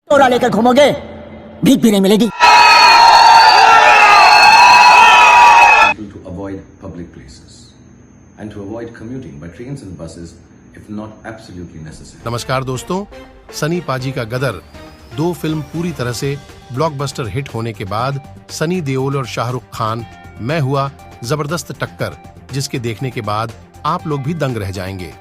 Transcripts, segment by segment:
तोरा लेकर घूमोगे, भीख भी नहीं मिलेगी। To avoid public places and to avoid commuting by trains and buses if not absolutely necessary. नमस्कार दोस्तों, सनी पाजी का गदर 2 फिल्म पूरी तरह से ब्लॉकबस्टर हिट होने के बाद सनी देओल और शाहरुख खान मैं हुआ जबरदस्त टक्कर, जिसके देखने के बाद आप लोग भी दंग रह जाएंगे।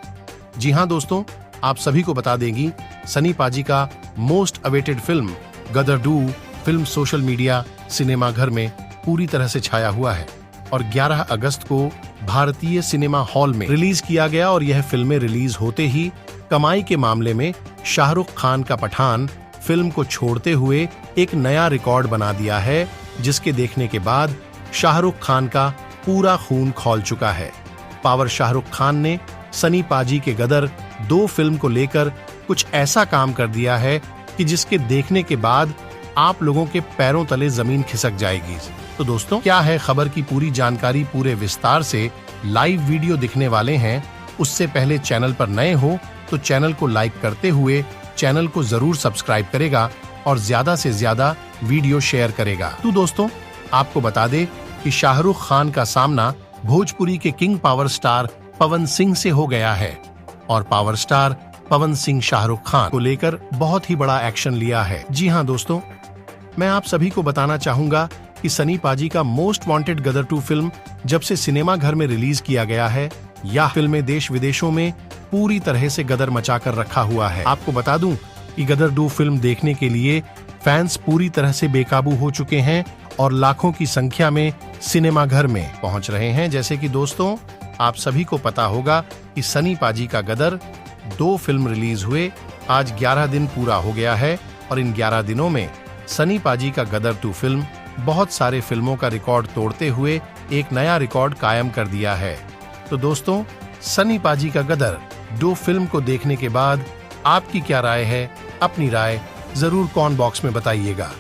जी हाँ दोस्तों, आप सभी को बता देंगी सनी पाजी का मोस्ट अवेटेड फिल्म गदर 2 फिल्म सोशल मीडिया सिनेमा घर में पूरी तरह से छाया हुआ है और 11 अगस्त को भारतीय सिनेमा हॉल में रिलीज किया गया। और यह फिल्में रिलीज होते ही कमाई के मामले में शाहरुख खान का पठान फिल्म को छोड़ते हुए एक नया रिकॉर्ड बना दिया है, जिसके देखने के बाद शाहरुख खान का पूरा खून खौल चुका है। पावर शाहरुख खान ने सनी पाजी के गदर 2 फिल्म को लेकर कुछ ऐसा काम कर दिया है कि जिसके देखने के बाद आप लोगों के पैरों तले जमीन खिसक जाएगी। तो दोस्तों, क्या है खबर की पूरी जानकारी पूरे विस्तार से लाइव वीडियो दिखने वाले हैं। उससे पहले चैनल पर नए हो तो चैनल को लाइक करते हुए चैनल को जरूर सब्सक्राइब करेगा और ज्यादा से ज्यादा वीडियो शेयर करेगा। तो दोस्तों, आपको बता दे कि शाहरुख खान का सामना भोजपुरी के king power star Pawan Singh से हो गया है और पावर स्टार पवन सिंह शाहरुख खान को लेकर बहुत ही बड़ा एक्शन लिया है। जी हाँ दोस्तों, मैं आप सभी को बताना चाहूंगा कि सनी पाजी का मोस्ट वांटेड गदर 2 फिल्म जब से सिनेमा घर में रिलीज किया गया है, यह फिल्में देश विदेशों में पूरी तरह से गदर मचाकर रखा हुआ है। आपको बता दूं कि गदर 2 फिल्म देखने के लिए फैंस पूरी तरह से बेकाबू हो चुके हैं और लाखों की संख्या में सिनेमा घर में पहुंच रहे हैं। जैसे कि दोस्तों, आप सभी को पता होगा कि सनी पाजी का गदर 2 फिल्म रिलीज हुए आज 11 दिन पूरा हो गया है और इन 11 दिनों में सनी पाजी का गदर 2 फिल्म बहुत सारे फिल्मों का रिकॉर्ड तोड़ते हुए एक नया रिकॉर्ड कायम कर दिया है। तो दोस्तों, सनी पाजी का गदर 2 फिल्म को देखने के बाद आपकी क्या राय है? अपनी राय जरूर कमेंट बॉक्स में बताइएगा।